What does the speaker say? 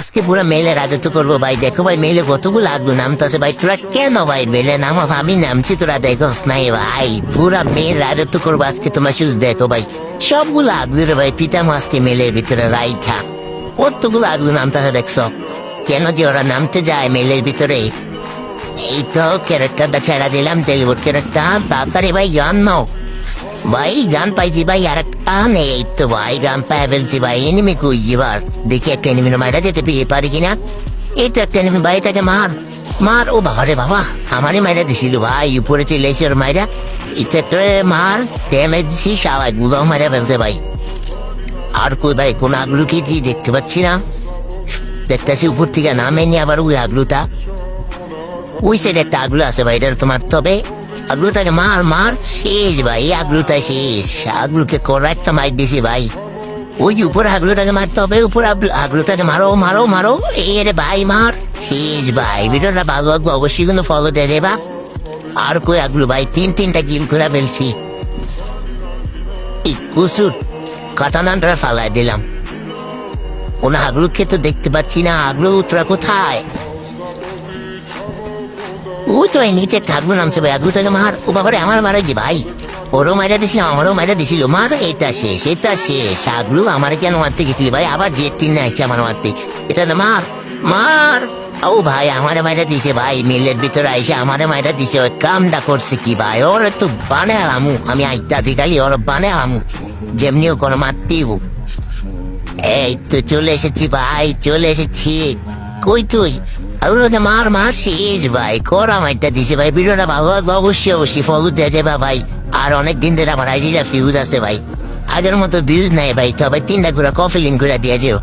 আজকে পুরো মেলে রাজত্ব করবো ভাই। দেখো ভাই মেলে কতগুলো আগুন নামতেছে ভাই। তোরা কেন ভাই মেলে নামাস? আমি নামছি, তোরা দেখোস নাই ভাই। পুরা মেয়ের রাজত্ব করবো আজকে, তোমার শুধু দেখো ভাই। সবগুলো আগুন ভাই পিতা মাসকে মেলের ভিতরে রাইখা কতগুলো আগুন নামতেছে দেখছো? কেন যে ওরা নামতে যায় মেলের ভিতরে? এই তো ক্যারেক্টারটা ছেড়া দিলাম, টেলিউড ক্যারেক্টার। তাড়াতাড়ি ভাই গান নাও ভাই। গান পাইছি ভাই, আর একটা নেই। এই তো ভাই গান পাই ফেলছি ভাই। এনিমি কই এবার? দেখি একটা এনিমির মাইরা যেতে পেয়ে পারি কিনা। এই তো একটা এনিমি ভাই, তাকে মার মার। ও বাবা রে বাবা, আমারই মাইরা দিছিল ভাই। উপরে চলে এসে ওর মাইরা এটা একটা মার ড্যামেজ দিছি, সবাই গুলো মাইরা ফেলছে ভাই। আর কই ভাই কোন আগলু কি দেখতে পাচ্ছি না। দেখতেছি উপর থেকে নামেনি আবার ওই আগলুটা। ওই সাইডে একটা আগলু আছে ভাই, এটা তোমার তবে আগলুটাকে মার মার। শেষ ভাই, আগলুটা শেষ। আগলুকে করা একটা মাইর দিছি ভাই। ওই উপর আগলুটাকে মারতে হবে, উপর আগলুটাকে মারো মারো মারো। এই রে ভাই মার। শেষ ভাই। ভিডিওটা ভালো লাগবে অবশ্যই কিন্তু ফলো দিয়ে দেবা। আর কই আগলু ভাই, তিনটা কিল করে ফেলছি। কুসুর কাটানানটা ফালাই দিলাম। ওনা আগলুকে তো দেখতে পাচ্ছি না। আগলু তোরা কোথায়? ও তো এই নিচে আগলু নামছে ভাই। আগলুটাকে মার। ও বাবারে আমার মারা কি ভাই? ওরও মাইরা দিছিল, আমারও মাইরা দিছিল। মার। এটা শেষ, এটা শেষ। আগলু আমার কেন মারতে গেছিলি ভাই? আবার জেট তিন আসছে আমার মারতে। এটা না মার মার। ও ভাই আমারে মাইরা দিছে ভাই। মিলের ভিতরে আইসে আমারে মাইরা দিছে। ওই কামটা করছে কি ভাই? ওর তো বানে আলামু আমি আইতা দিকালি, ওর বানে আলামু যেমনিও কোনো মারতেই। এই তো চলে এসেছি ভাই, চলে এসেছি। কই তুই? ওকে মার মার। শেষ ভাই, করা মাইটা দিছে ভাই। ভিডিওটা ভালো লাগবে অবশ্যই ফলো দিয়ে যাবা ভাই। আর অনেকদিন ধরে আমার আইডিটা ফিউজ আছে ভাই। আগের মতো ভিউজ নাই ভাই, তবে 3টা করে কফি লিঙ্ক করে দিয়ে যেও।